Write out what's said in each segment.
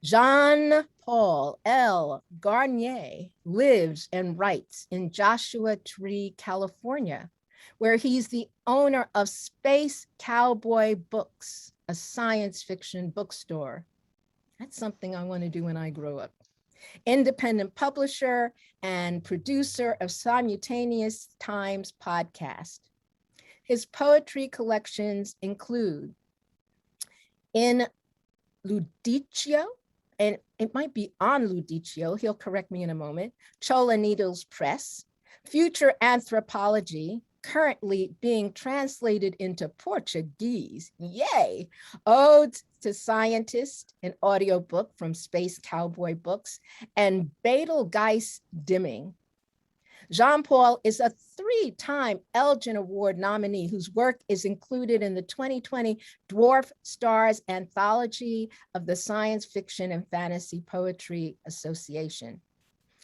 Jean-Paul L. Garnier lives and writes in Joshua Tree, California, where he's the owner of Space Cowboy Books, a science fiction bookstore. That's something I want to do when I grow up. Independent publisher and producer of Simultaneous Times podcast. His poetry collections include In Ludicio, and it might be on Ludicio, he'll correct me in a moment, Chola Needles Press, Future Anthropology, currently being translated into Portuguese, yay! Odes to Scientist, an audiobook from Space Cowboy Books, and Betelgeuse Dimming. Jean-Paul is a three-time Elgin Award nominee whose work is included in the 2020 Dwarf Stars Anthology of the Science Fiction and Fantasy Poetry Association.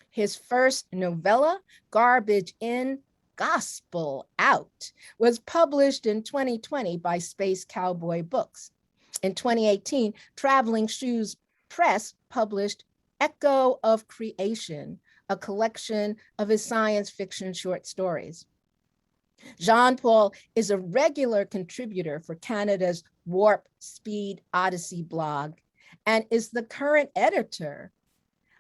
His first novella, Garbage In, Gospel Out, was published in 2020 by Space Cowboy Books. In 2018, Traveling Shoes Press published Echo of Creation, a collection of his science fiction short stories. Jean-Paul is a regular contributor for Canada's Warp Speed Odyssey blog and is the current editor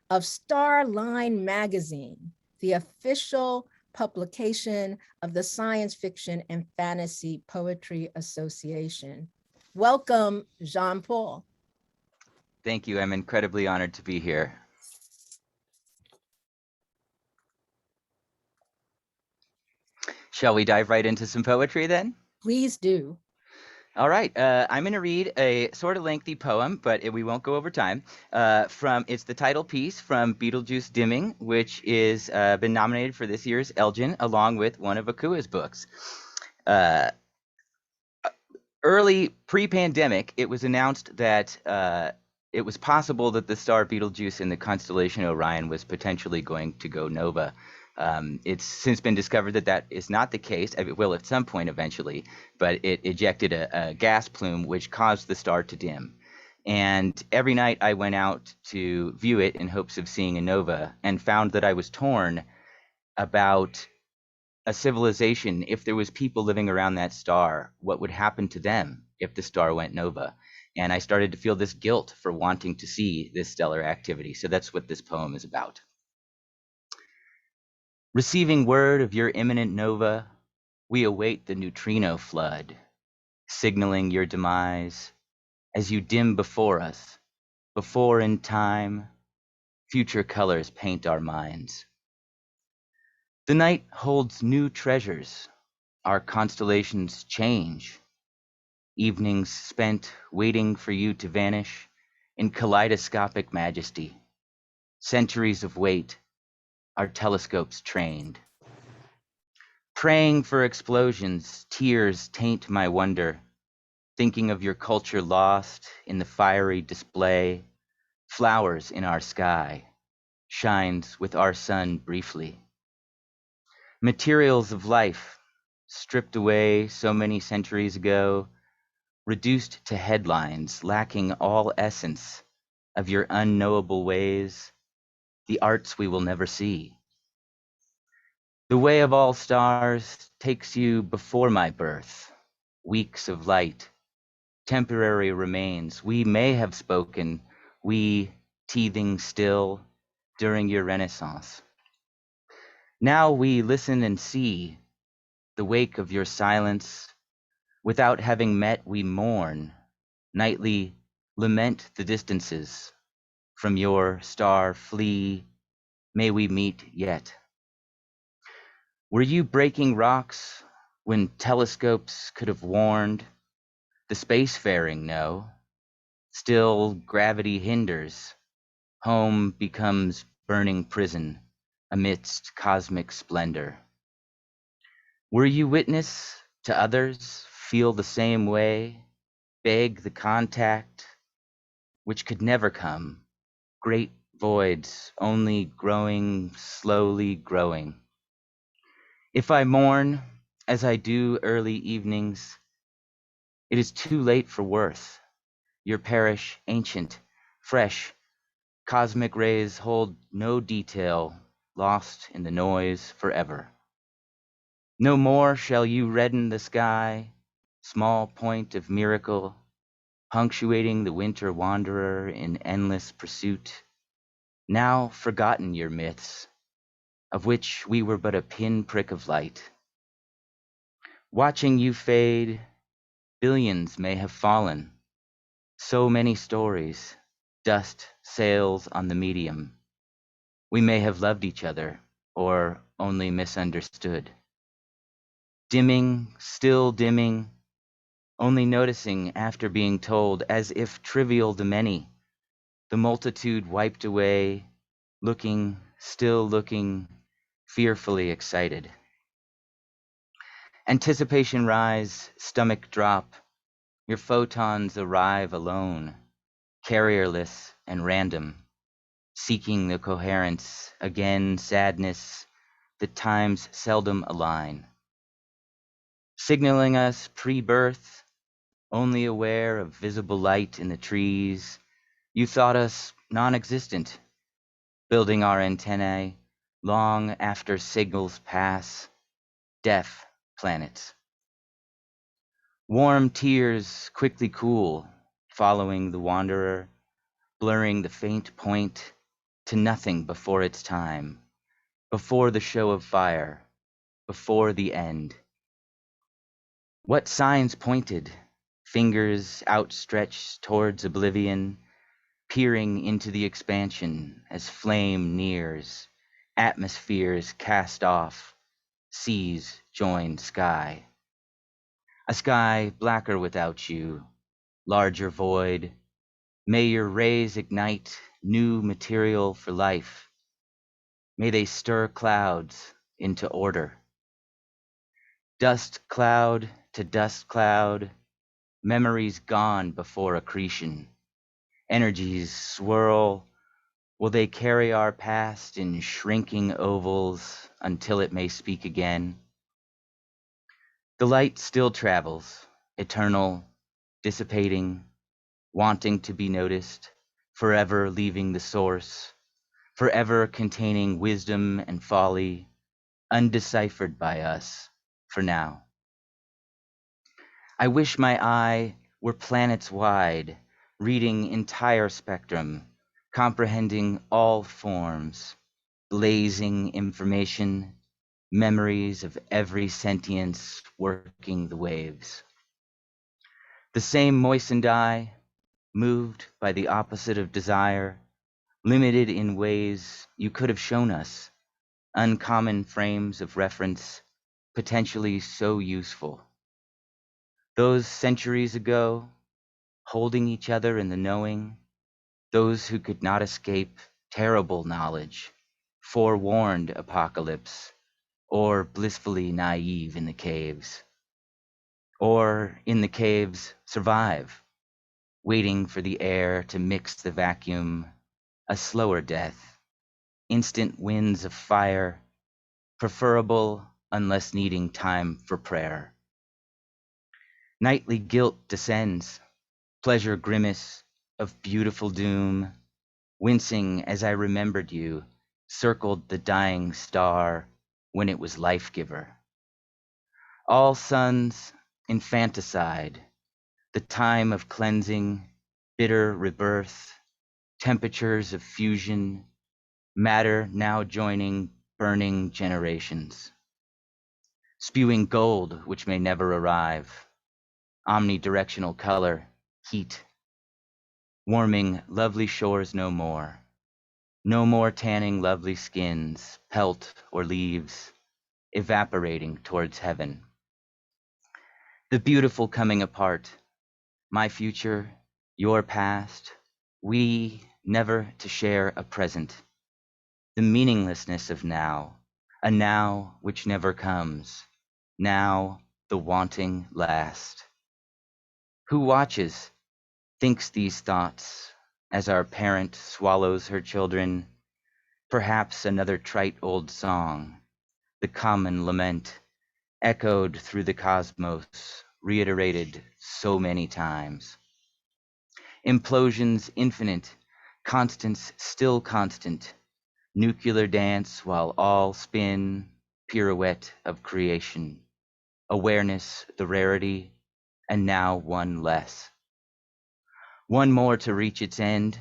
of Starline Magazine, the official publication of the Science Fiction and Fantasy Poetry Association. Welcome, Jean-Paul. Thank you. I'm incredibly honored to be here. Shall we dive right into some poetry then? Please do. All right. I'm going to read a sort of lengthy poem, but we won't go over time. It's the title piece from Betelgeuse Dimming, which is been nominated for this year's Elgin, along with one of Akua's books. Early pre-pandemic, it was announced that it was possible that the star Betelgeuse in the constellation Orion was potentially going to go nova. It's since been discovered that that is not the case. It will at some point eventually, but it ejected a gas plume which caused the star to dim. And every night I went out to view it in hopes of seeing a nova, and found that I was torn about a civilization. If there was people living around that star, what would happen to them if the star went nova? And I started to feel this guilt for wanting to see this stellar activity. So that's what this poem is about. Receiving word of your imminent nova, we await the neutrino flood, signaling your demise as you dim before us, before in time, future colors paint our minds. The night holds new treasures, our constellations change, evenings spent waiting for you to vanish in kaleidoscopic majesty, centuries of wait, our telescopes trained. Praying for explosions, tears taint my wonder, thinking of your culture lost in the fiery display, flowers in our sky, shines with our sun briefly. Materials of life, stripped away so many centuries ago, reduced to headlines, lacking all essence of your unknowable ways, the arts we will never see. The way of all stars takes you before my birth, weeks of light, temporary remains. We may have spoken, we teething still during your renaissance. Now we listen and see the wake of your silence. Without having met, we mourn, nightly lament the distances. From your star flee, may we meet yet. Were you breaking rocks when telescopes could have warned? The spacefaring know. Still gravity hinders. Home becomes burning prison amidst cosmic splendor. Were you witness to others feel the same way? Beg the contact which could never come. Great voids only growing, slowly growing. If I mourn, as I do early evenings, it is too late for worth. Your parish ancient, fresh, Cosmic rays hold no detail, lost in the noise forever. No more shall you redden the sky, small point of miracle, punctuating the winter wanderer in endless pursuit. Now forgotten your myths, of which we were but a pinprick of light. Watching you fade, billions may have fallen. So many stories, dust sails on the medium. We may have loved each other, or only misunderstood. Dimming, still dimming, only noticing after being told, as if trivial the many, the multitude wiped away, looking, still looking, fearfully excited. Anticipation rise, stomach drop, your photons arrive alone, carrierless and random, seeking the coherence, again sadness, that times seldom align. Signaling us pre-birth, only aware of visible light in the trees, you thought us non-existent, building our antennae long after signals pass, deaf planets. Warm tears quickly cool, following the wanderer, blurring the faint point to nothing before its time, before the show of fire, before the end. What signs pointed, fingers outstretched towards oblivion, peering into the expansion as flame nears, atmospheres cast off, seas join sky. A sky blacker without you, larger void. May your rays ignite new material for life. May they stir clouds into order. Dust cloud to dust cloud, memories gone before accretion. Energies swirl. Will they carry our past in shrinking ovals until it may speak again? The light still travels, eternal, dissipating, wanting to be noticed, forever leaving the source, forever containing wisdom and folly, undeciphered by us for now. I wish my eye were planets wide, reading entire spectrum, comprehending all forms, blazing information, memories of every sentience working the waves. The same moistened eye, moved by the opposite of desire, limited in ways you could have shown us, uncommon frames of reference, potentially so useful. Those centuries ago, holding each other in the knowing, those who could not escape terrible knowledge, forewarned apocalypse, or blissfully naive in the caves, or in the caves survive, waiting for the air to mix the vacuum, a slower death, instant winds of fire, preferable unless needing time for prayer. Nightly guilt descends, pleasure grimace of beautiful doom, wincing as I remembered you, circled the dying star when it was life giver. All suns, infanticide, the time of cleansing, bitter rebirth, temperatures of fusion, matter now joining burning generations, spewing gold which may never arrive, omnidirectional color, heat, warming lovely shores no more, no more tanning lovely skins, pelt or leaves, evaporating towards heaven. The beautiful coming apart, my future, your past, we never to share a present, the meaninglessness of now, a now which never comes, now the wanting last. Who watches, thinks these thoughts, as our parent swallows her children, perhaps another trite old song, the common lament, echoed through the cosmos, reiterated so many times. Implosions infinite, Constance still constant, nuclear dance while all spin, pirouette of creation, awareness the rarity, and now one less. One more to reach its end,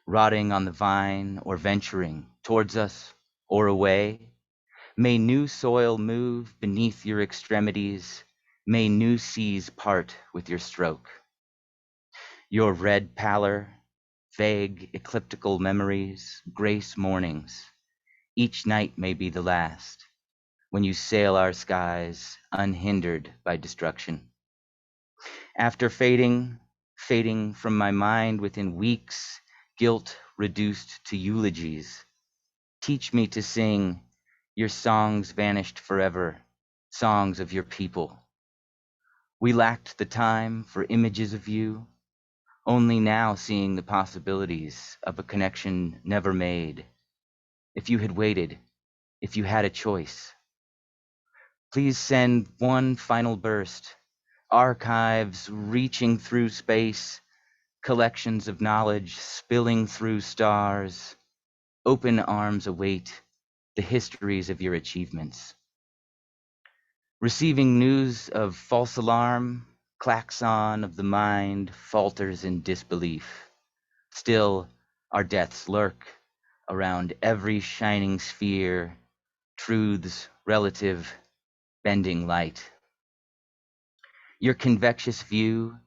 rotting on the vine or venturing towards us or away. May new soil move beneath your extremities, may new seas part with your stroke. Your red pallor, vague ecliptical memories, grace mornings, each night may be the last, when you sail our skies unhindered by destruction. After fading from my mind within weeks, guilt reduced to eulogies, teach me to sing your songs vanished forever, songs of your people. We lacked the time for images of you, only now seeing the possibilities of a connection never made. If you had waited, if you had a choice, please send one final burst, archives reaching through space, collections of knowledge spilling through stars. Open arms await the histories of your achievements. Receiving news of false alarm, klaxon of the mind falters in disbelief. Still, our deaths lurk around every shining sphere, truths relative, bending light. Your convexous view,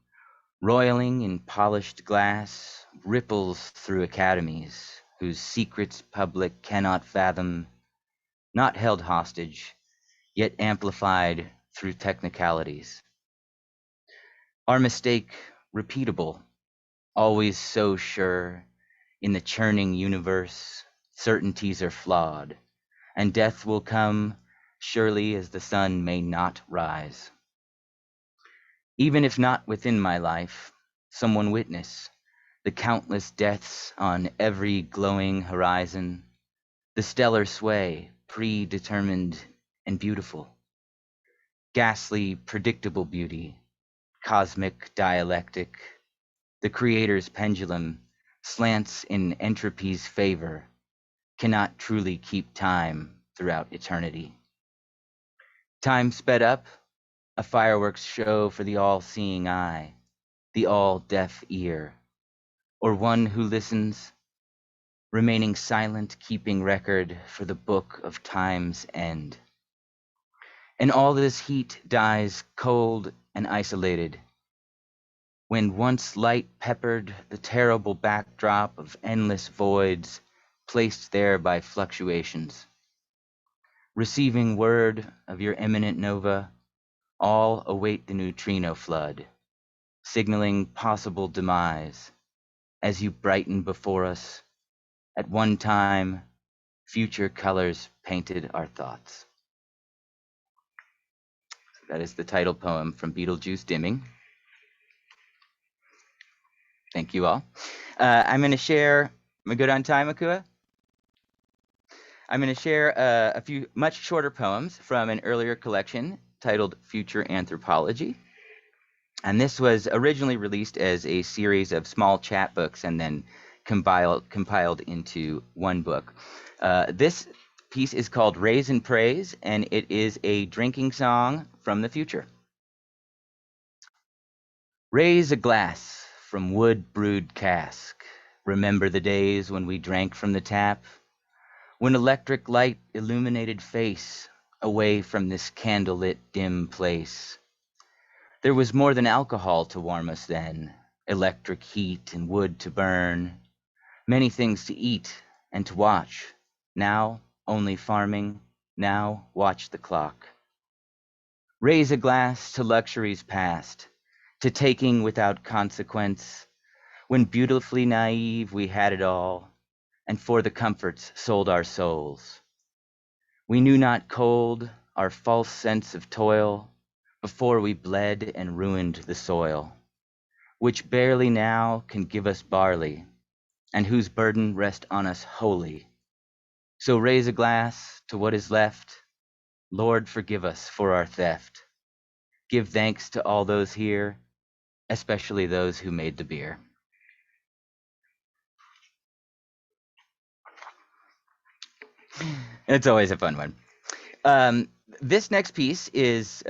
roiling in polished glass, ripples through academies whose secrets public cannot fathom, not held hostage, yet amplified through technicalities. Our mistake repeatable, always so sure, in the churning universe, certainties are flawed, and death will come surely as the sun may not rise. Even if not within my life, someone witness the countless deaths on every glowing horizon, the stellar sway, predetermined and beautiful, ghastly, predictable beauty, cosmic dialectic, the creator's pendulum slants in entropy's favor, cannot truly keep time throughout eternity. Time sped up, a fireworks show for the all-seeing eye, the all-deaf ear, or one who listens, remaining silent, keeping record for the book of time's end. And all this heat dies cold and isolated, when once light peppered the terrible backdrop of endless voids placed there by fluctuations. Receiving word of your imminent nova, all await the neutrino flood, signaling possible demise as you brighten before us. At one time, future colors painted our thoughts. That is the title poem from Beetlejuice Dimming. Thank you all. I'm going to share. Am I good on time, Akua? I'm going to share a few much shorter poems from an earlier collection titled Future Anthropology. And this was originally released as a series of small chapbooks and then compiled into one book. This piece is called Raise and Praise, and it is a drinking song from the future. Raise a glass from wood-brewed cask. Remember the days when we drank from the tap? When electric light illuminated face, away from this candlelit dim place. There was more than alcohol to warm us then, electric heat and wood to burn, many things to eat and to watch. Now only farming, now watch the clock. Raise a glass to luxuries past, to taking without consequence, when beautifully naive we had it all, and for the comforts sold our souls. We knew not cold, our false sense of toil, before we bled and ruined the soil, which barely now can give us barley, and whose burden rest on us wholly. So raise a glass to what is left. Lord, forgive us for our theft. Give thanks to all those here, especially those who made the beer. It's always a fun one. Um, this next piece is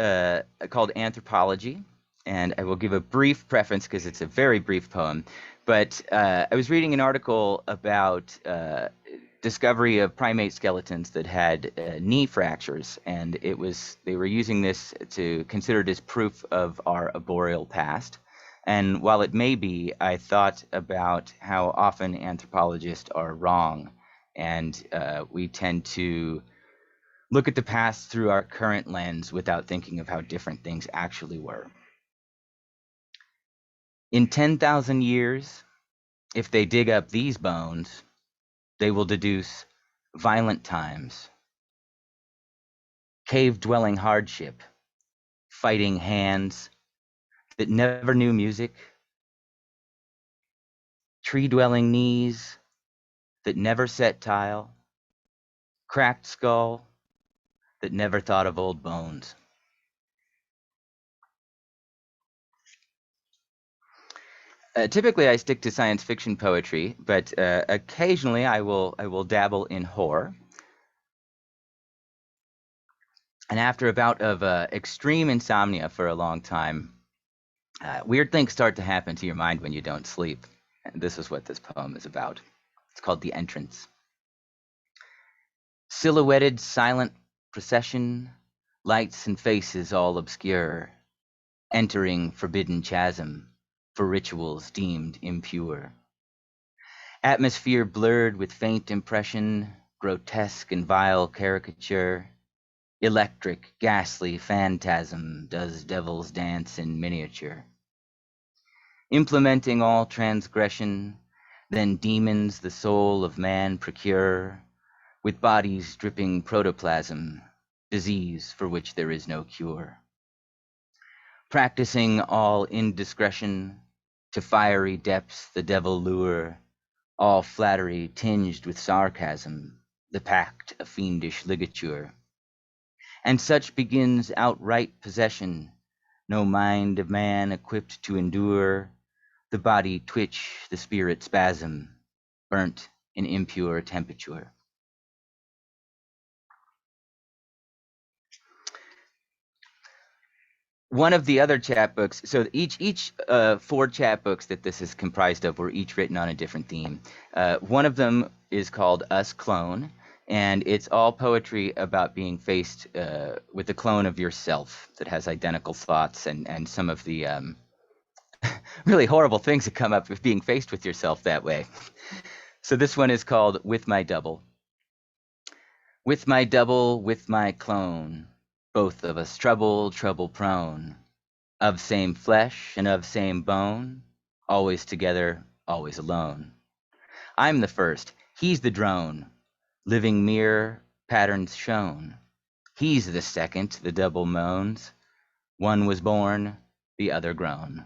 called Anthropology, and I will give a brief preference because it's a very brief poem. But I was reading an article about discovery of primate skeletons that had knee fractures, and they were using this to consider it as proof of our arboreal past. And while it may be, I thought about how often anthropologists are wrong, and we tend to look at the past through our current lens without thinking of how different things actually were. In 10,000 years, if they dig up these bones, they will deduce violent times, cave-dwelling hardship, fighting hands that never knew music, tree-dwelling knees that never set tile, cracked skull that never thought of old bones. Typically, I stick to science fiction poetry, but occasionally I will dabble in horror. And after a bout of extreme insomnia for a long time, weird things start to happen to your mind when you don't sleep. And this is what this poem is about. It's called The Entrance. Silhouetted silent procession, lights and faces all obscure, entering forbidden chasm for rituals deemed impure. Atmosphere blurred with faint impression, grotesque and vile caricature, electric, ghastly phantasm does devil's dance in miniature. Implementing all transgression, then demons the soul of man procure, with bodies dripping protoplasm, disease for which there is no cure. Practicing all indiscretion, to fiery depths the devil lure, all flattery tinged with sarcasm, the pact a fiendish ligature. And such begins outright possession, no mind of man equipped to endure, the body twitch, the spirit spasm, burnt in impure temperature. One of the other chapbooks, so each four chapbooks that this is comprised of were each written on a different theme. One of them is called Us Clone, and it's all poetry about being faced with a clone of yourself that has identical thoughts and some of the really horrible things that come up with being faced with yourself that way. So this one is called With My Double. With my double, with my clone, both of us trouble prone, of same flesh and of same bone, always together, always alone. I'm the first, he's the drone, living mirror, patterns shown. He's the second, the double moans. One was born, the other grown.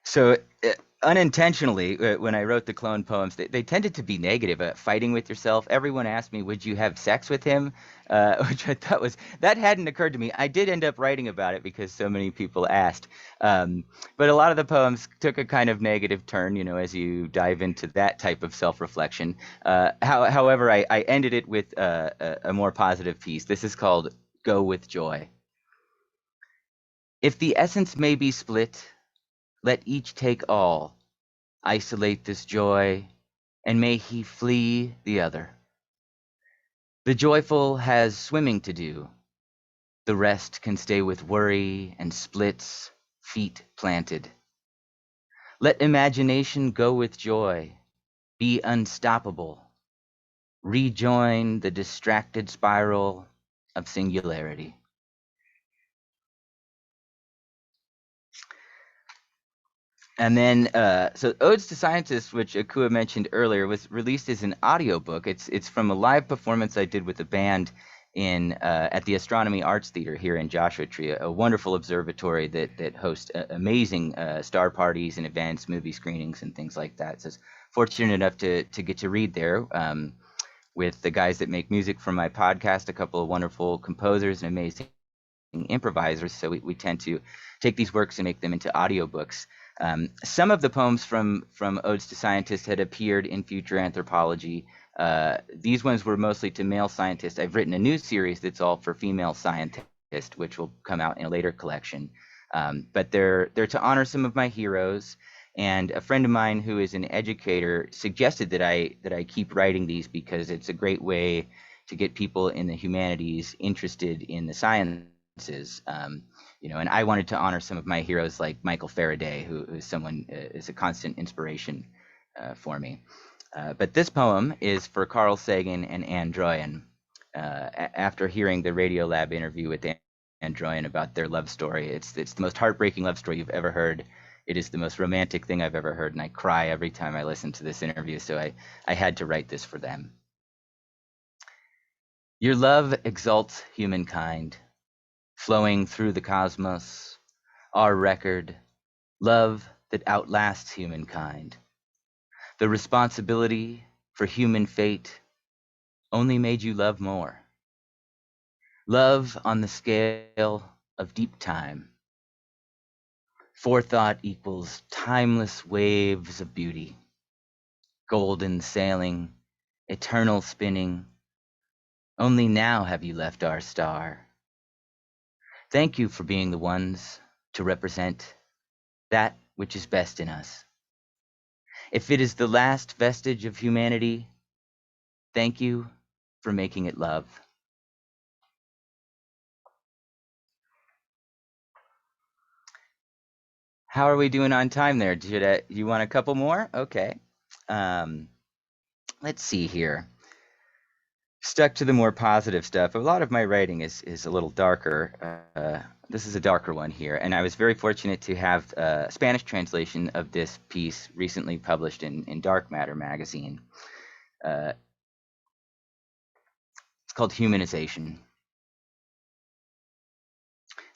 So unintentionally, when I wrote the clone poems, they tended to be negative. Fighting with yourself. Everyone asked me, "Would you have sex with him?" Which I thought that hadn't occurred to me. I did end up writing about it because so many people asked. But a lot of the poems took a kind of negative turn, as you dive into that type of self-reflection. However, I ended it with a more positive piece. This is called "Go with Joy." If the essence may be split, let each take all, isolate this joy, and may he flee the other. The joyful has swimming to do. The rest can stay with worry and splits, feet planted. Let imagination go with joy, be unstoppable. Rejoin the distracted spiral of singularity. And then, so Odes to Scientists, which Akua mentioned earlier, was released as an audiobook. It's from a live performance I did with a band at the Astronomy Arts Theater here in Joshua Tree, a wonderful observatory that hosts amazing star parties and events, movie screenings, and things like that. So I was fortunate enough to get to read there with the guys that make music for my podcast, a couple of wonderful composers and amazing improvisers. So we tend to take these works and make them into audiobooks. Some of the poems from Odes to Scientists had appeared in future Anthropology. These ones were mostly to male scientists. I've written a new series that's all for female scientists, which will come out in a later collection. But they're to honor some of my heroes. And a friend of mine who is an educator suggested that I keep writing these because it's a great way to get people in the humanities interested in the sciences. And I wanted to honor some of my heroes like Michael Faraday, who is someone is a constant inspiration for me. But this poem is for Carl Sagan and Anne Droyan. After hearing the Radiolab interview with Anne Droyan about their love story, it's the most heartbreaking love story you've ever heard. It is the most romantic thing I've ever heard, and I cry every time I listen to this interview, so I had to write this for them. Your love exalts humankind, flowing through the cosmos, our record, love that outlasts humankind. The responsibility for human fate only made you love more. Love on the scale of deep time. Forethought equals timeless waves of beauty. Golden sailing, eternal spinning. Only now have you left our star. Thank you for being the ones to represent that which is best in us. If it is the last vestige of humanity, thank you for making it love. How are we doing on time there? You want a couple more? Okay. Let's see here. Stuck to the more positive stuff. A lot of my writing is a little darker. This is a darker one here, and I was very fortunate to have a Spanish translation of this piece recently published in Dark Matter magazine. It's called Humanization.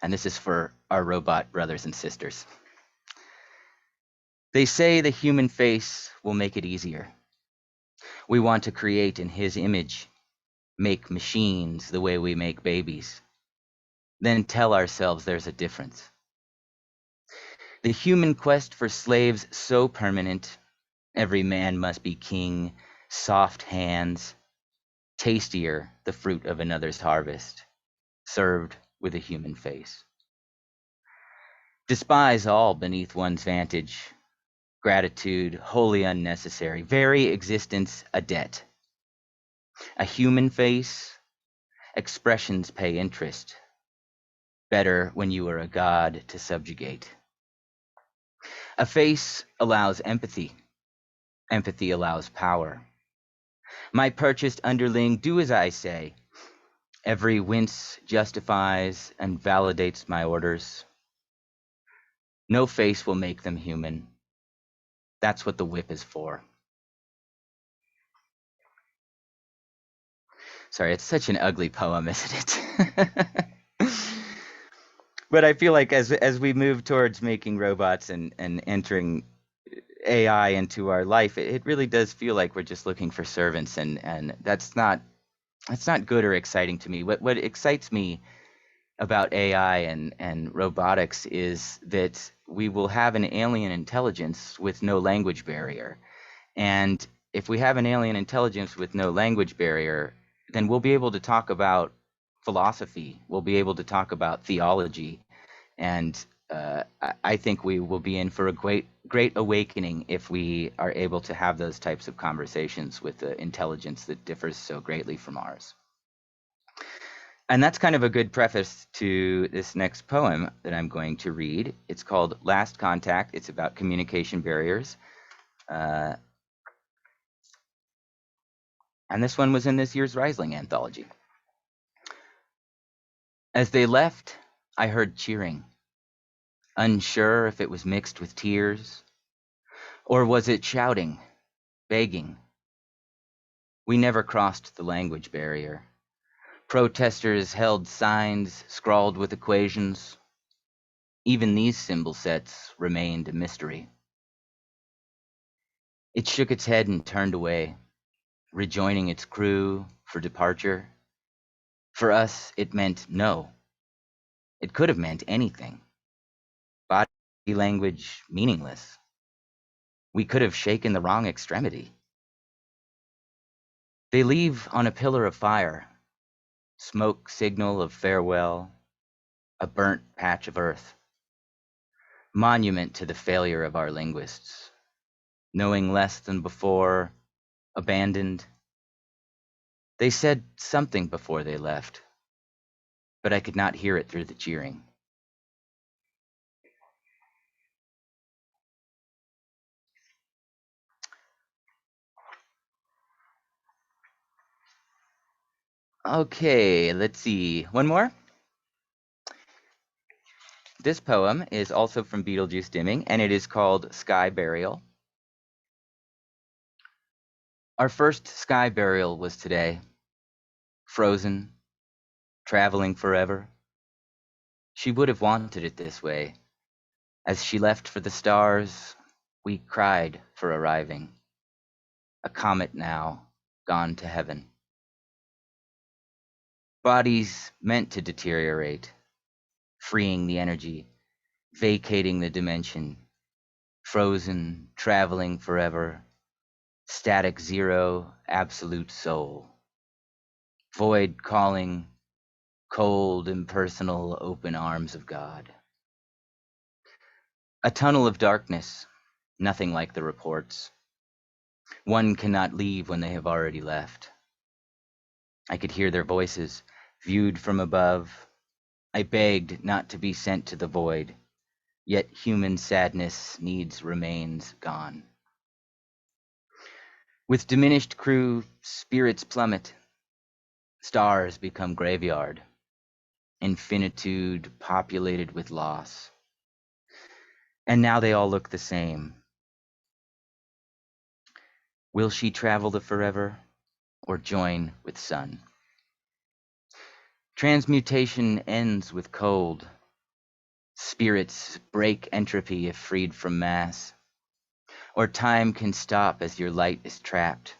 And this is for our robot brothers and sisters. They say the human face will make it easier. We want to create in his image, make machines the way we make babies, then tell ourselves there's a difference. The human quest for slaves so permanent, every man must be king, soft hands, tastier the fruit of another's harvest, served with a human face. Despise all beneath one's vantage, gratitude wholly unnecessary, very existence a debt. A human face, expressions pay interest. Better when you are a god to subjugate. A face allows empathy. Empathy allows power. My purchased underling, do as I say. Every wince justifies and validates my orders. No face will make them human. That's what the whip is for. Sorry, it's such an ugly poem, isn't it? But I feel like as we move towards making robots and entering AI into our life, it really does feel like we're just looking for servants, and that's not good or exciting to me. What excites me about AI and robotics is that we will have an alien intelligence with no language barrier. And if we have an alien intelligence with no language barrier, then we'll be able to talk about philosophy. We'll be able to talk about theology. And I think we will be in for a great awakening if we are able to have those types of conversations with the intelligence that differs so greatly from ours. And that's kind of a good preface to this next poem that I'm going to read. It's called Last Contact. It's about communication barriers. And this one was in this year's Riesling anthology. As they left, I heard cheering, unsure if it was mixed with tears, or was it shouting, begging. We never crossed the language barrier. Protesters held signs scrawled with equations. Even these symbol sets remained a mystery. It shook its head and turned away, rejoining its crew for departure. For us, it meant no. It could have meant anything. language meaningless. We could have shaken the wrong extremity. They leave on a pillar of fire, smoke signal of farewell, a burnt patch of earth, monument to the failure of our linguists, knowing less than before, abandoned. They said something before they left, but I could not hear it through the cheering. Okay, let's see. One more. This poem is also from Beetlejuice Dimming, and it is called Sky Burial. Our first sky burial was today, frozen, traveling forever. She would have wanted it this way. As she left for the stars, we cried for arriving. A comet now, gone to heaven. Bodies meant to deteriorate, freeing the energy, vacating the dimension, frozen, traveling forever, static zero, absolute soul. Void calling, cold, impersonal, open arms of God. A tunnel of darkness, nothing like the reports. One cannot leave when they have already left. I could hear their voices, viewed from above. I begged not to be sent to the void, yet human sadness needs remains gone. With diminished crew, spirits plummet, stars become graveyard, infinitude populated with loss. And now they all look the same. Will she travel to forever or join with sun? Transmutation ends with cold. Spirits break entropy if freed from mass. Or time can stop as your light is trapped.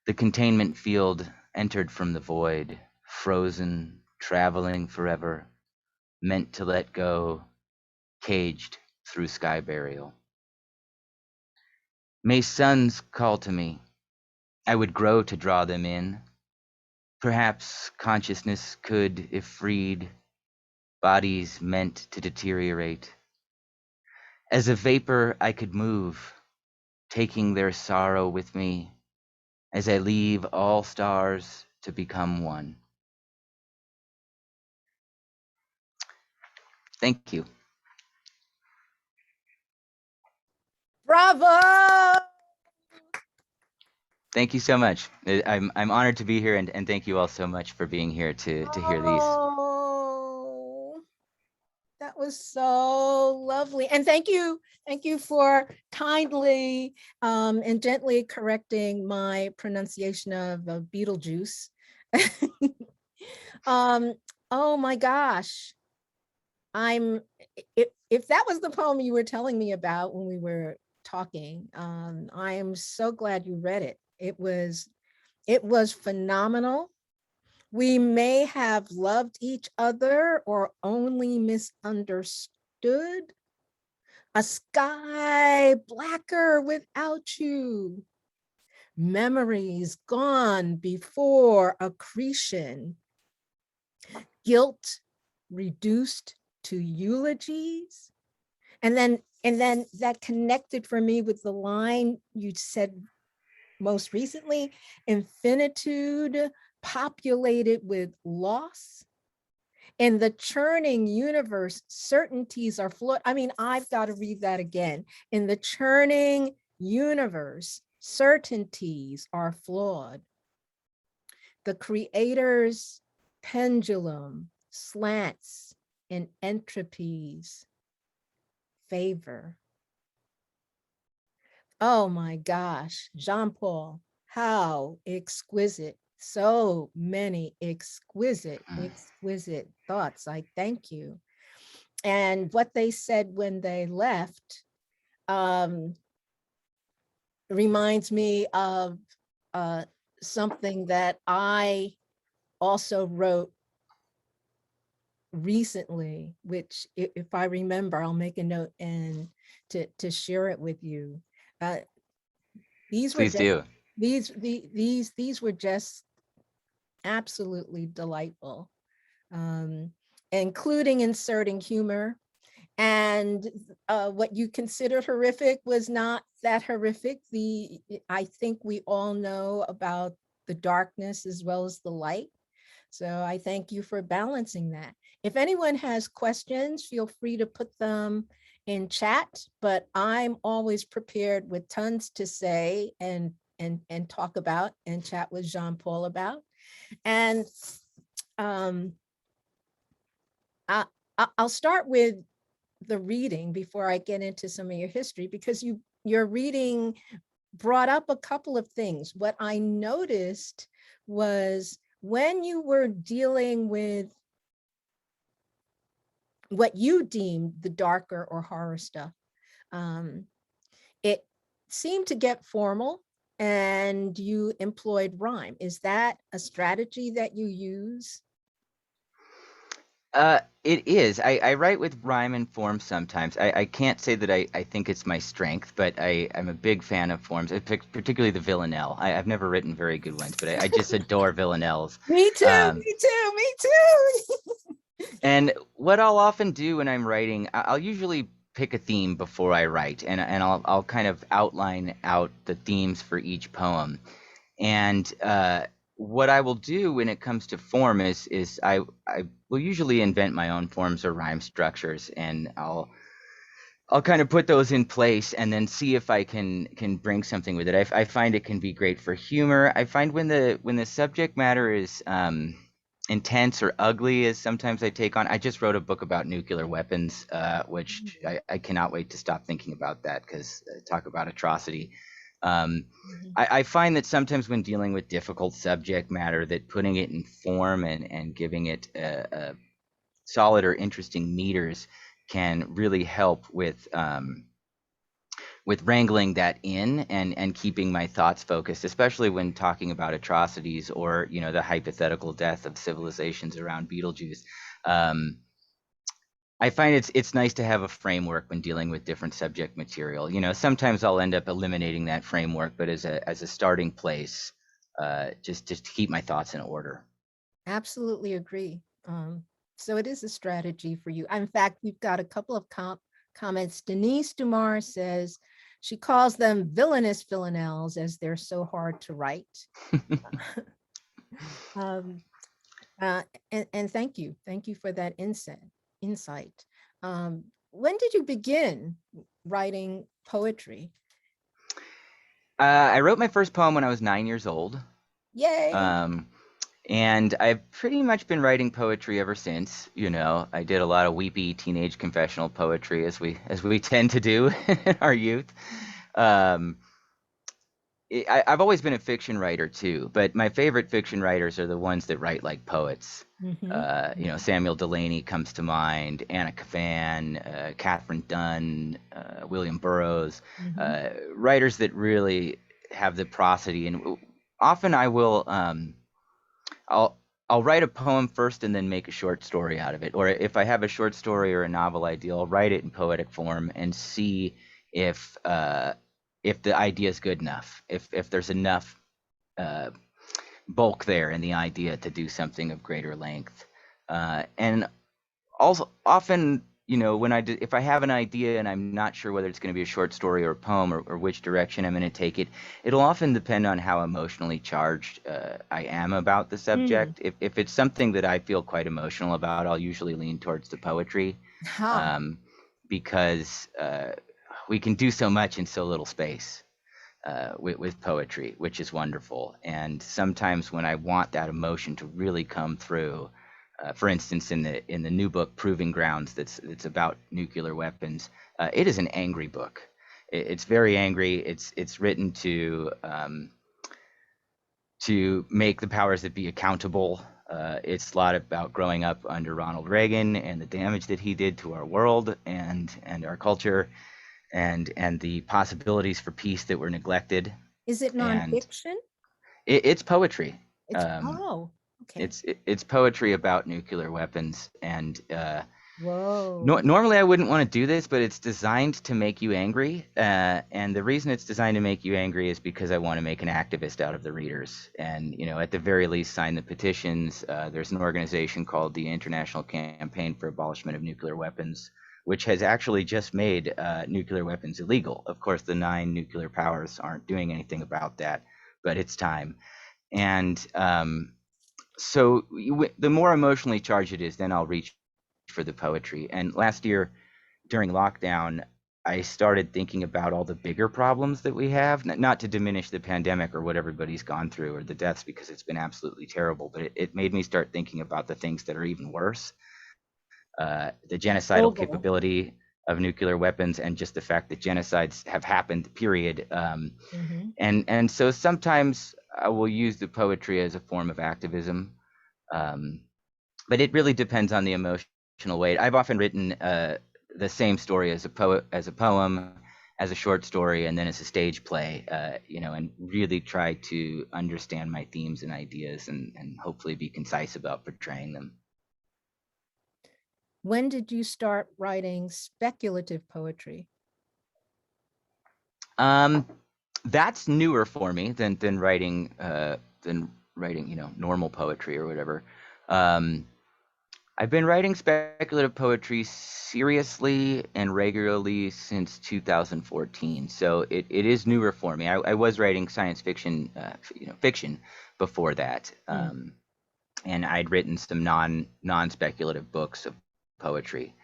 The containment field entered from the void, frozen, traveling forever, meant to let go, caged through sky burial. May suns call to me. I would grow to draw them in. Perhaps consciousness could, if freed, bodies meant to deteriorate. As a vapor I could move, taking their sorrow with me, as I leave all stars to become one. Thank you. Bravo! Thank you so much. I'm honored to be here, and thank you all so much for being here to hear these. Oh, that was so lovely. And thank you for kindly and gently correcting my pronunciation of Beetlejuice. Oh my gosh. If that was the poem you were telling me about when we were talking, I am so glad you read it. It was phenomenal. We may have loved each other or only misunderstood. A sky blacker without you. Memories gone before accretion. Guilt reduced to eulogies. And then that connected for me with the line you said most recently, infinitude populated with loss. In the churning universe, certainties are flawed. I mean, I've got to read that again. In the churning universe, certainties are flawed. The creator's pendulum slants in entropy's favor. Oh my gosh, Jean-Paul, how exquisite. So many exquisite thoughts. I thank you. And what they said when they left um, reminds me of something that I also wrote recently, which if I remember, I'll make a note and to share it with you. Uh, these were Please just do. these were just absolutely delightful, um, including inserting humor. And what you considered horrific was not that horrific. I think we all know about the darkness as well as the light. So I thank you for balancing that. If anyone has questions, feel free to put them in chat, but I'm always prepared with tons to say and talk about and chat with Jean Paul about. And um, I, I'll start with the reading before I get into some of your history, because your reading brought up a couple of things. What I noticed was when you were dealing with what you deemed the darker or horror stuff, um, it seemed to get formal and you employed rhyme. Is that a strategy that you use? It is. I write with rhyme and form sometimes. I can't say that I think it's my strength, but I'm a big fan of forms, particularly the villanelle. I've never written very good ones, but I just adore villanelles. Me too, Um, me too, me too. and what I'll often do when I'm writing, I'll usually pick a theme before I write, and I'll kind of outline out the themes for each poem. And what I will do when it comes to form is I will usually invent my own forms or rhyme structures, and I'll kind of put those in place and then see if I can bring something with it. I find it can be great for humor. I find when the subject matter is intense or ugly, as sometimes I take on. I just wrote a book about nuclear weapons, which I cannot wait to stop thinking about that, because talk about atrocity. Um, Mhm. I find that sometimes when dealing with difficult subject matter, that putting it in form and giving it a solid or interesting meters can really help with wrangling that in and keeping my thoughts focused, especially when talking about atrocities or the hypothetical death of civilizations around Beetlejuice. Um, I find it's nice to have a framework when dealing with different subject material. Sometimes I'll end up eliminating that framework, but as a starting place, just to keep my thoughts in order. Absolutely agree. So it is a strategy for you. In fact, we've got a couple of comments. Denise Dumar says she calls them villainous villanelles as they're so hard to write. Um, uh, and thank you for that insight. When did you begin writing poetry? I wrote my first poem when I was 9 years old. Yay! Um, and I've pretty much been writing poetry ever since. I did a lot of weepy teenage confessional poetry, as we tend to do in our youth. Um, I've always been a fiction writer too, but my favorite fiction writers are the ones that write like poets. Mhm, mhm, Samuel Delany comes to mind, Anna Kavan, Catherine Dunn, William Burroughs, mhm. writers that really have the prosody. And often I'll I'll write a poem first and then make a short story out of it. Or if I have a short story or a novel idea, I'll write it in poetic form and see if the idea is good enough, if there's enough uh, bulk there in the idea to do something of greater length. And also often, if I have an idea and I'm not sure whether it's going to be a short story or a poem, or which direction I'm going to take it, it'll often depend on how emotionally charged I am about the Mm. subject. If it's something that I feel quite emotional about, I'll usually lean towards the poetry, Ha. um, because we can do so much in so little space with poetry, which is wonderful. And sometimes when I want that emotion to really come through, for instance, in the new book Proving Grounds, that's about nuclear weapons, it is an angry book. It's very angry. It's written to make the powers that be accountable. It's a lot about growing up under Ronald Reagan and the damage that he did to our world and our culture, and the possibilities for peace that were neglected. Is it And nonfiction? it's poetry. It's Um, oh. Okay. It's poetry about nuclear weapons, and Whoa. normally I wouldn't want to do this, but it's designed to make you angry. And the reason it's designed to make you angry is because I want to make an activist out of the readers. And, at the very least, sign the petitions. There's an organization called the International Campaign for Abolishment of Nuclear Weapons, which has actually just made nuclear weapons illegal. Of course, the 9 nuclear powers aren't doing anything about that, but it's time. And so the more emotionally charged it is, then I'll reach for the poetry. And last year during lockdown, I started thinking about all the bigger problems that we have, not to diminish the pandemic or what everybody's gone through or the deaths, because it's been absolutely terrible, but it made me start thinking about the things that are even worse. The genocidal Global. capability of nuclear weapons, and just the fact that genocides have happened, period. Mm-hmm. And so sometimes I will use the poetry as a form of activism, um, but it really depends on the emotional weight. I've often written the same story as a poem, as a short story, and then as a stage play, and really try to understand my themes and ideas, and hopefully be concise about portraying them. When did you start writing speculative poetry? Um, that's newer for me than writing, normal poetry or whatever. Um, I've been writing speculative poetry seriously and regularly since 2014, so it is newer for me. I was writing science fiction, fiction before that, Mm. and I'd written some non speculative books of poetry,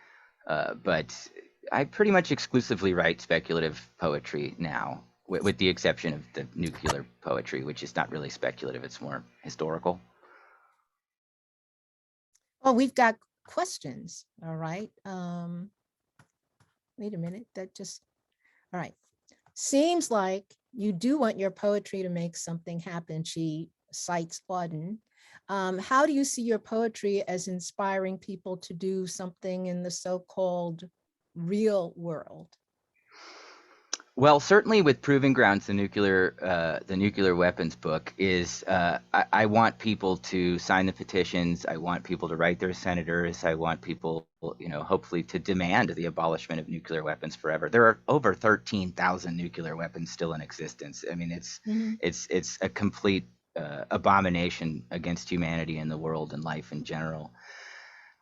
but I pretty much exclusively write speculative poetry now, with the exception of the nuclear poetry, which is not really speculative; it's more historical. Oh, we've got questions. All right. Wait a minute. All right. Seems like you do want your poetry to make something happen. She cites Auden. How do you see your poetry as inspiring people to do something in the so-called real world? Well, certainly with Proving Grounds, the nuclear weapons book is. I want people to sign the petitions. I want people to write their senators. I want people, hopefully to demand the abolishment of nuclear weapons forever. There are over 13,000 nuclear weapons still in existence. I mean, Mhm. it's a complete abomination against humanity and the world and life in general.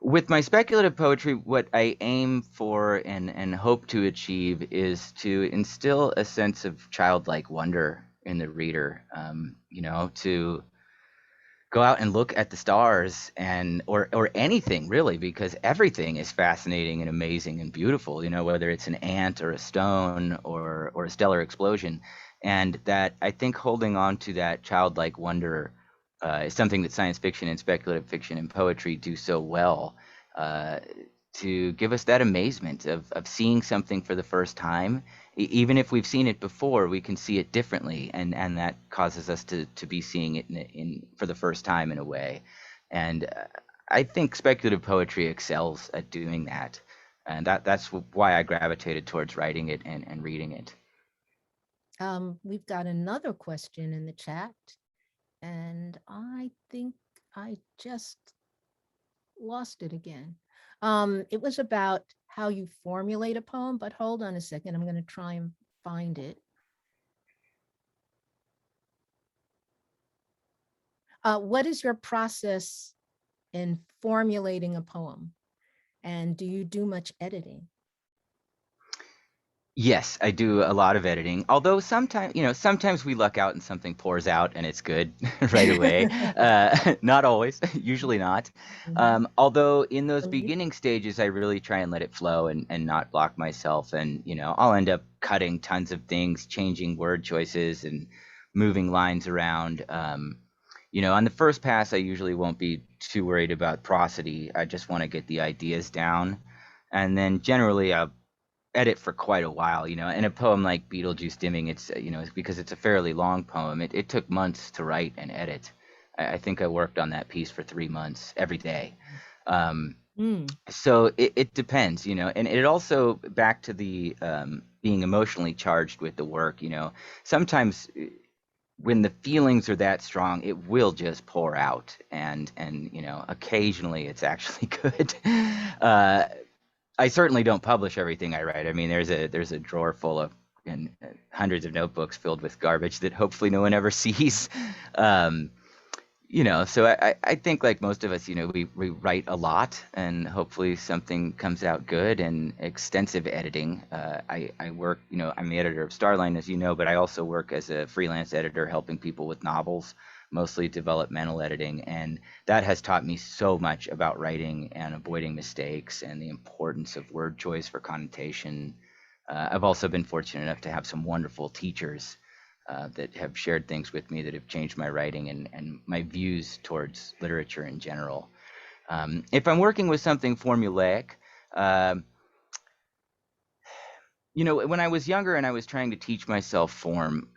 With my speculative poetry, what I aim for and hope to achieve is to instill a sense of childlike wonder in the reader. To go out and look at the stars, and or anything really, because everything is fascinating and amazing and beautiful. Whether it's an ant or a stone or a stellar explosion, and that I think holding on to that childlike wonder is something that science fiction and speculative fiction and poetry do so well. Uh, to give us that amazement of seeing something for the first time. Even if we've seen it before, we can see it differently, and that causes us to be seeing it in for the first time in a way. And I think speculative poetry excels at doing that, and that's why I gravitated towards writing it and reading it. We've got another question in the chat, and I think I just lost it again. It was about how you formulate a poem, but hold on a second. I'm going to try and find it. What is your process in formulating a poem? And do you do much editing? Yes, I do a lot of editing. Although sometimes we luck out and something pours out and it's good right away. Not always, usually not. Mhm. Although in those Believe. beginning stages, I really try and let it flow and not block myself. And, I'll end up cutting tons of things, changing word choices and moving lines around. On the first pass, I usually won't be too worried about prosody. I just want to get the ideas down. And then generally, I'll edit for quite a while. In a poem like Beetlejuice Dimming, it's because it's a fairly long poem. It took months to write and edit. I think I worked on that piece for 3 months every day. Um, Mm. so it depends, and it also, back to the being emotionally charged with the work. Sometimes when the feelings are that strong, it will just pour out, and occasionally it's actually good. uh, I certainly don't publish everything I write. I mean, there's a drawer full of and hundreds of notebooks filled with garbage that hopefully no one ever sees. Um, so I think like most of us, we write a lot and hopefully something comes out good, and extensive editing. I work, I'm the editor of Starline, as you know, but I also work as a freelance editor helping people with novels, mostly developmental editing. And that has taught me so much about writing and avoiding mistakes and the importance of word choice for connotation. I've also been fortunate enough to have some wonderful teachers that have shared things with me that have changed my writing and my views towards literature in general. If I'm working with something formulaic, uh, when I was younger and I was trying to teach myself form,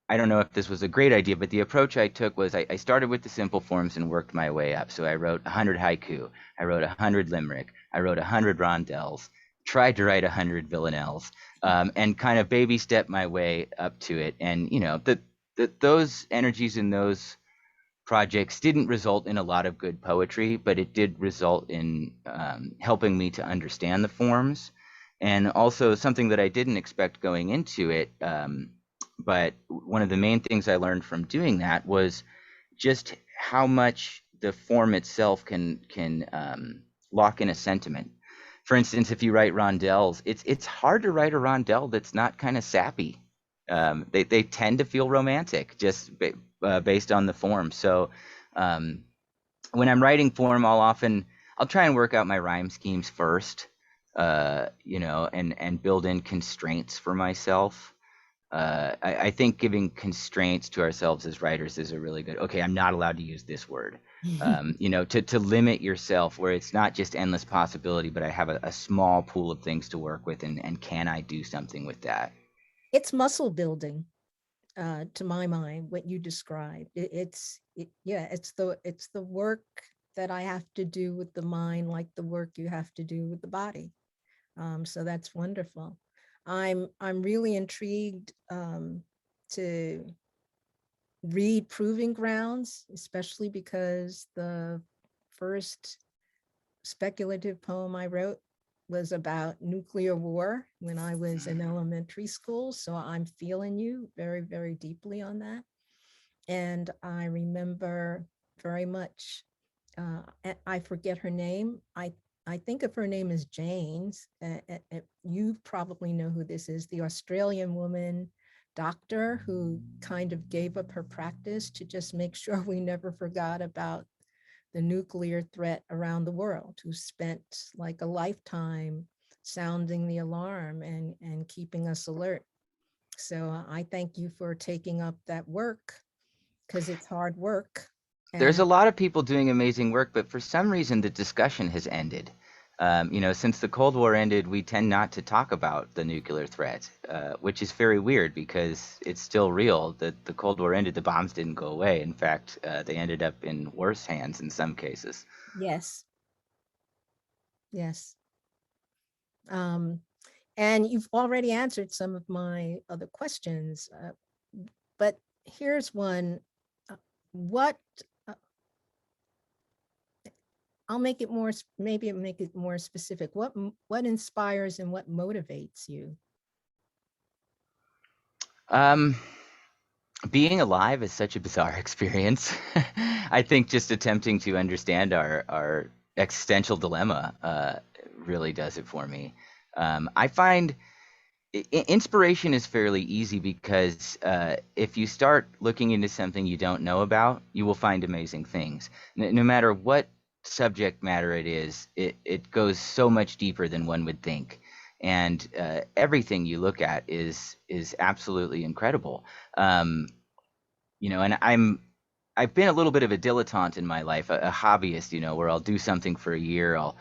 I don't know if this was a great idea, but the approach I took was I started with the simple forms and worked my way up. So I wrote 100 haiku, I wrote 100 limerick, I wrote 100 rondelles, tried to write 100 villanelles, and kind of baby stepped my way up to it. And those energies in those projects didn't result in a lot of good poetry, but it did result in helping me to understand the forms. And also something that I didn't expect going into it, but one of the main things I learned from doing that was just how much the form itself can lock in a sentiment. For instance, if you write rondelles, it's hard to write a rondelle that's not kind of sappy. They tend to feel romantic just based on the form. So um, when I'm writing form, I'll try and work out my rhyme schemes first, and build in constraints for myself. I think giving constraints to ourselves as writers is a really good. Okay, I'm not allowed to use this word. To limit yourself where it's not just endless possibility, but I have a small pool of things to work with, and can I do something with that? It's muscle building, to my mind, what you described. Yeah, it's the work that I have to do with the mind, like the work you have to do with the body. So that's wonderful. I'm really intrigued to read Proving Grounds, especially because the first speculative poem I wrote was about nuclear war when I was in elementary school. So I'm feeling you very, very deeply on that. And I remember very much, I forget her name. I think of her name as Jane's. You probably know who this is, the Australian woman doctor who kind of gave up her practice to just make sure we never forgot about the nuclear threat around the world, who spent like a lifetime sounding the alarm and keeping us alert. So I thank you for taking up that work because it's hard work. There's a And lot of people doing amazing work, but for some reason the discussion has ended. Since the Cold War ended, we tend not to talk about the nuclear threat, which is very weird because it's still real. The Cold War ended, the bombs didn't go away. In fact, they ended up in worse hands in some cases. yes, yes. Um, and you've already answered some of my other questions, but here's one. What uh, I'll make it more, maybe make it more specific. What inspires and what motivates you? Um, Being alive is such a bizarre experience. I think just attempting to understand our existential dilemma really does it for me. I find inspiration is fairly easy because if you start looking into something you don't know about, you will find amazing things. No matter what subject matter it is, it goes so much deeper than one would think. And everything you look at is absolutely incredible. Um, and I've been a little bit of a dilettante in my life, a hobbyist, where I'll do something for a year, I'll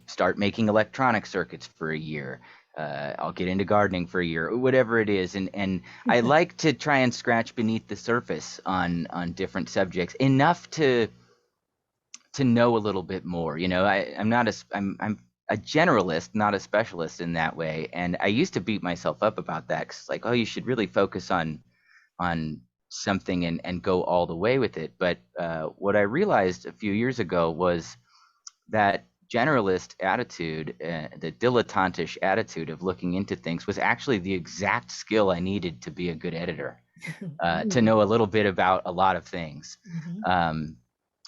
start making electronic circuits for a year. I'll get into gardening for a year, whatever it is, and I like to try and scratch beneath the surface on different subjects enough to know a little bit more. I'm not I'm a generalist, not a specialist in that way, and I used to beat myself up about that because like, oh, you should really focus on on something and go all the way with it. But what I realized a few years ago was that generalist attitude, the dilettantish attitude of looking into things, was actually the exact skill I needed to be a good editor, to Mm. know a little bit about a lot of things. Mhm. Um,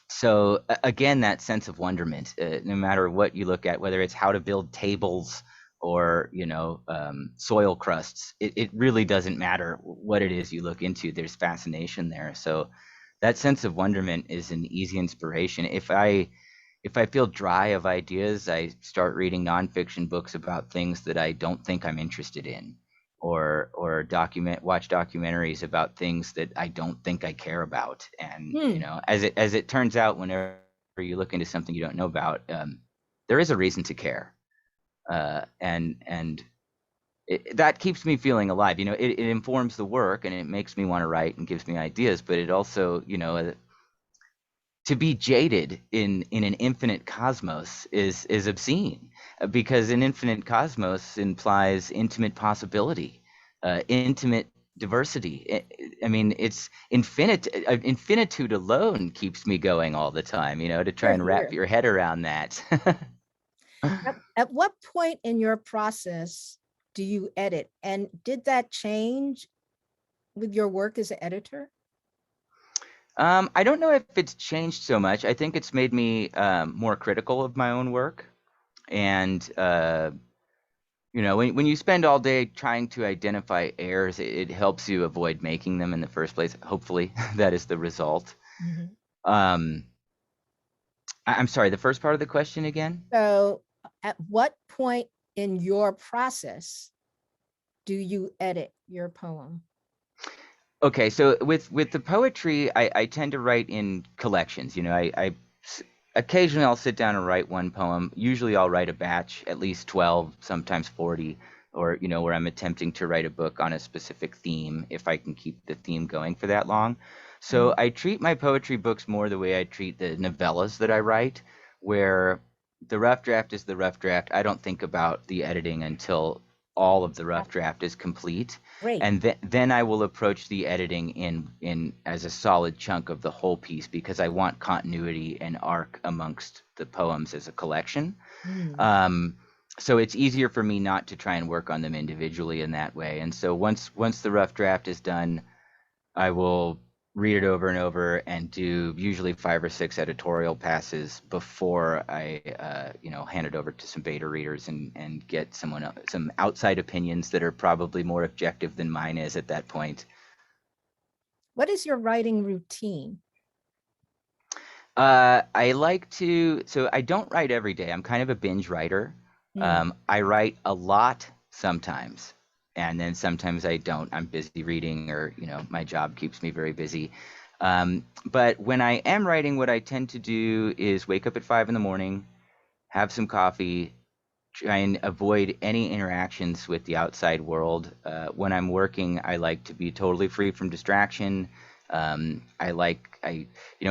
so again, that sense of wonderment, no matter what you look at, whether it's how to build tables or soil crusts, it really doesn't matter what it is you look into. There's fascination there. So that sense of wonderment is an easy inspiration. If I feel dry of ideas, I start reading nonfiction books about things that I don't think I'm interested in, or watch documentaries about things that I don't think I care about. And Hmm. as it turns out, whenever you look into something you don't know about, there is a reason to care, and that keeps me feeling alive. It informs the work and it makes me want to write and gives me ideas, but it also, to be jaded in an infinite cosmos is obscene, because an infinite cosmos implies intimate possibility, intimate diversity. I mean, it's infinitude alone keeps me going all the time, to try Here, and wrap here. your head around that. At what point in your process do you edit? And did that change with your work as an editor? I don't know if it's changed so much. I think it's made me more critical of my own work. And when you spend all day trying to identify errors, it helps you avoid making them in the first place. Hopefully, that is the result. Mhm. Um, I'm sorry, the first part of the question again? So, at what point in your process do you edit your poem? Okay, so with the poetry, I tend to write in collections. Occasionally I'll sit down and write one poem. Usually I'll write a batch, at least 12, sometimes 40, or where I'm attempting to write a book on a specific theme, if I can keep the theme going for that long. So Mhm. I treat my poetry books more the way I treat the novellas that I write, where the rough draft is the rough draft. I don't think about the editing until all of the rough draft is complete, Great. and then I will approach the editing in as a solid chunk of the whole piece, because I want continuity and arc amongst the poems as a collection. Mm. Um, so it's easier for me not to try and work on them individually in that way. And so once the rough draft is done, I will read it over and over and do usually 5 or 6 editorial passes before I, hand it over to some beta readers and get some outside opinions that are probably more objective than mine is at that point. What is your writing routine? I like to, so I don't write every day. I'm kind of a binge writer. Mm. I write a lot sometimes, and then sometimes I don't. I'm busy reading, or, my job keeps me very busy. But when I am writing, what I tend to do is wake up at 5 in the morning, have some coffee, try and avoid any interactions with the outside world. When I'm working, I like to be totally free from distraction. A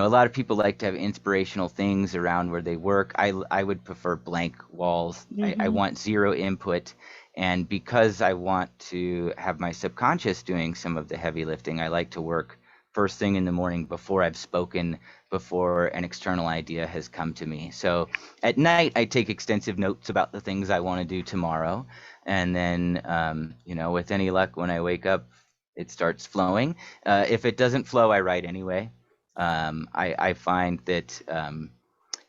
lot of people like to have inspirational things around where they work. I would prefer blank walls. I Mhm. want zero input. And because I want to have my subconscious doing some of the heavy lifting, I like to work first thing in the morning before I've spoken, before an external idea has come to me. So at night, I take extensive notes about the things I want to do tomorrow. And then, with any luck, when I wake up, it starts flowing. If it doesn't flow, I write anyway. I find that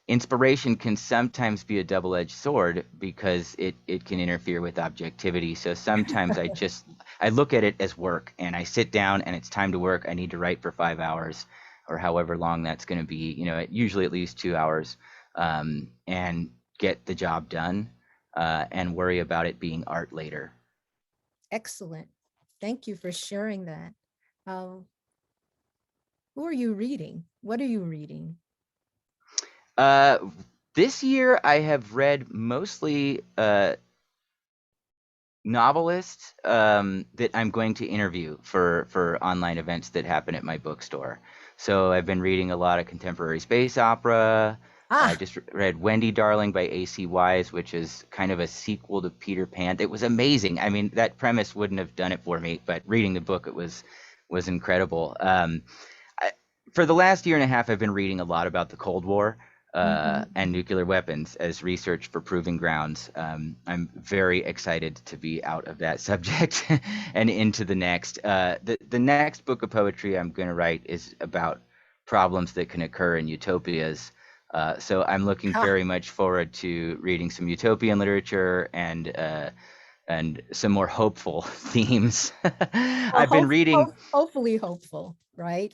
inspiration can sometimes be a double-edged sword, because it can interfere with objectivity. So sometimes I look at it as work, and I sit down and it's time to work. I need to write for 5 hours, or however long that's going to be, usually at least 2 hours, and get the job done, and worry about it being art later. Excellent. Thank you for sharing that. Um, who are you reading? What are you reading? Uh, this year I have read mostly novelists that I'm going to interview for online events that happen at my bookstore. So I've been reading a lot of contemporary space opera. I Ah, just read Wendy Darling by A.C. Wise, which is kind of a sequel to Peter Pan. It was amazing. I mean, that premise wouldn't have done it for me, but reading the book, it was was incredible. I, for the last year and a half, I've been reading a lot about the Cold War and Mhm. nuclear weapons as research for proving grounds. I'm very excited to be out of that subject and into the next. The next book of poetry I'm going to write is about problems that can occur in utopias. So I'm looking Ha. very much forward to reading some utopian literature and some more hopeful themes. Well, I've been reading hopefully hopeful, right?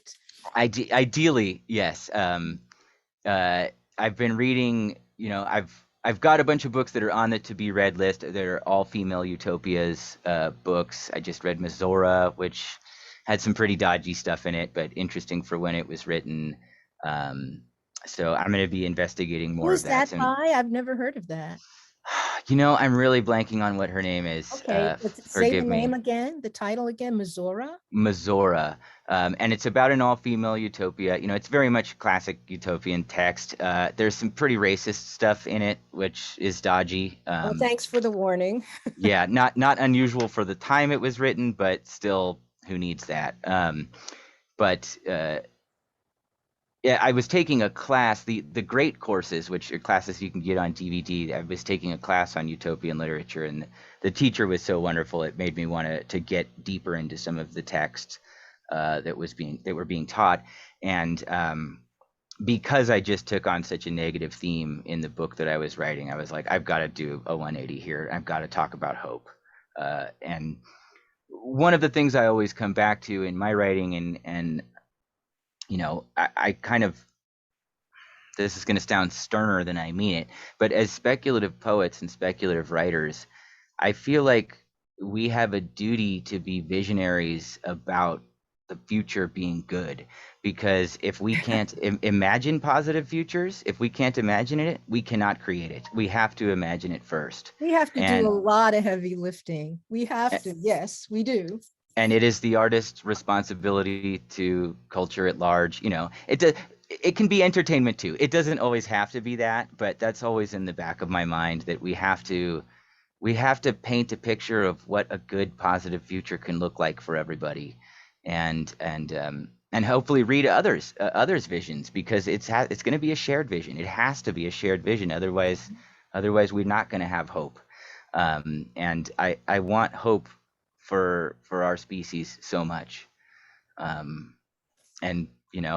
ideally, yes. Uh, I've been reading, I've got a bunch of books that are on the to be read list. They're all female utopias books. I just read Mizora, which had some pretty dodgy stuff in it, but interesting for when it was written. Um, so I'm going to be investigating more of Who's that. that So, by? I've never heard of that. I'm really blanking on what her name is. Okay, say the Forgive name me. again, the title again, Missoura. Mizora, and it's about an all-female utopia. It's very much classic utopian text. There's some pretty racist stuff in it, which is dodgy. Well, thanks for the warning. Yeah, not unusual for the time it was written, but still, who needs that? But Yeah, I was taking a class, the great courses, which are classes you can get on DVD. I was taking a class on utopian literature, and the teacher was so wonderful. It made me want to get deeper into some of the texts that were being taught. And because I just took on such a negative theme in the book that I was writing, I was like, I've got to do a 180 here. I've got to talk about hope. And one of the things I always come back to in my writing, and I kind of, this is going to sound sterner than I mean it, but as speculative poets and speculative writers, I feel like we have a duty to be visionaries about the future being good, because if we can't imagine positive futures, if we can't imagine it, we cannot create it. We have to imagine it first. We have to do a and lot of heavy lifting. We have to. Yes, we do. and it is the artist's responsibility to culture at large. It can be entertainment too. It doesn't always have to be that, but that's always in the back of my mind, that we have to paint a picture of what a good positive future can look like for everybody, and hopefully read others visions, because it's going to be a shared vision. It has to be a shared vision, otherwise we're not going to have hope. And I want hope for our species so much. And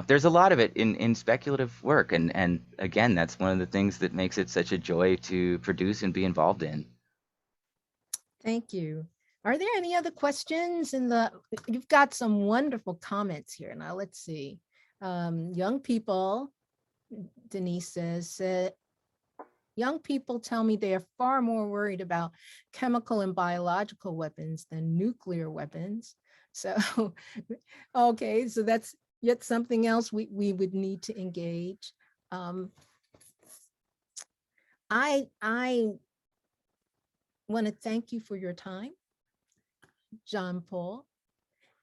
there's a lot of it in speculative work, and again, that's one of the things that makes it such a joy to produce and be involved in. Thank you. Are there any other questions in the, you've got some wonderful comments here. Now let's see. Young people, Denise says, young people tell me they are far more worried about chemical and biological weapons than nuclear weapons. So, okay, so that's yet something else we would need to engage. Um, I want to thank you for your time, John Paul,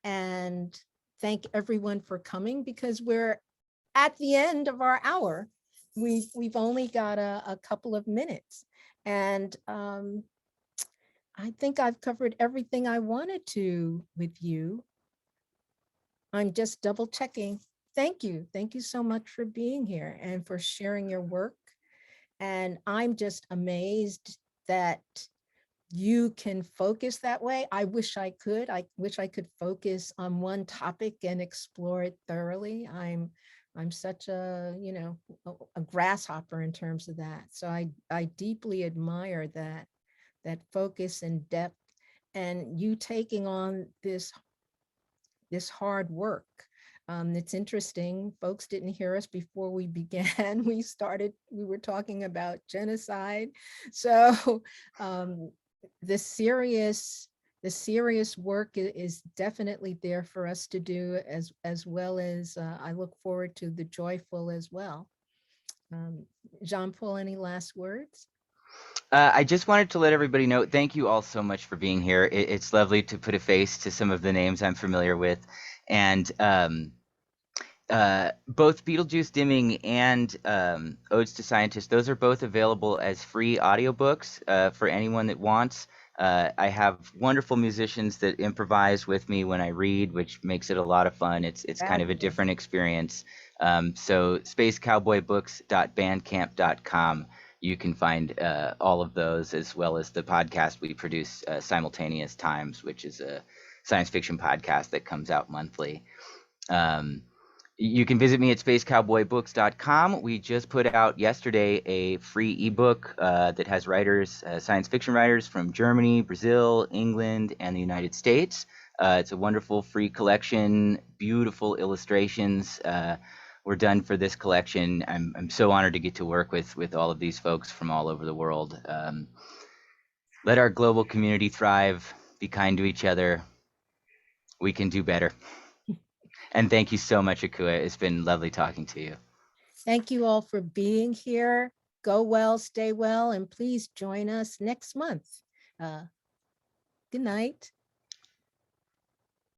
and thank everyone for coming, because we're at the end of our hour. We've only got a couple of minutes, and I think I've covered everything I wanted to with you. I'm just double checking. Thank you. Thank you so much for being here and for sharing your work. And I'm just amazed that you can focus that way. I wish I could. I wish I could focus on one topic and explore it thoroughly. I'm such a grasshopper in terms of that. So I deeply admire that focus and depth, and you taking on this hard work. It's interesting. Folks didn't hear us before we began. We were talking about genocide. So um, the serious the serious work is definitely there for us to do, as well as I look forward to the joyful as well. Um, Jean Paul, any last words? I just wanted to let everybody know, thank you all so much for being here. It's lovely to put a face to some of the names I'm familiar with. And both Beetlejuice Dimming and Odes to Scientists, those are both available as free audiobooks for anyone that wants. I have wonderful musicians that improvise with me when I read, which makes it a lot of fun. It's kind of a Fabulous. different experience. So spacecowboybooks.bandcamp.com. You can find all of those, as well as the podcast we produce, Simultaneous Times, which is a science fiction podcast that comes out monthly. Um, you can visit me at spacecowboybooks.com. We just put out yesterday a free ebook that has writers, science fiction writers from Germany, Brazil, England, and the United States. It's a wonderful free collection, beautiful illustrations. Were done for this collection. I'm so honored to get to work with all of these folks from all over the world. Let our global community thrive. Be kind to each other. We can do better. And thank you so much, Akua. It's been lovely talking to you. Thank you all for being here. Go well, stay well, and please join us next month. Good night.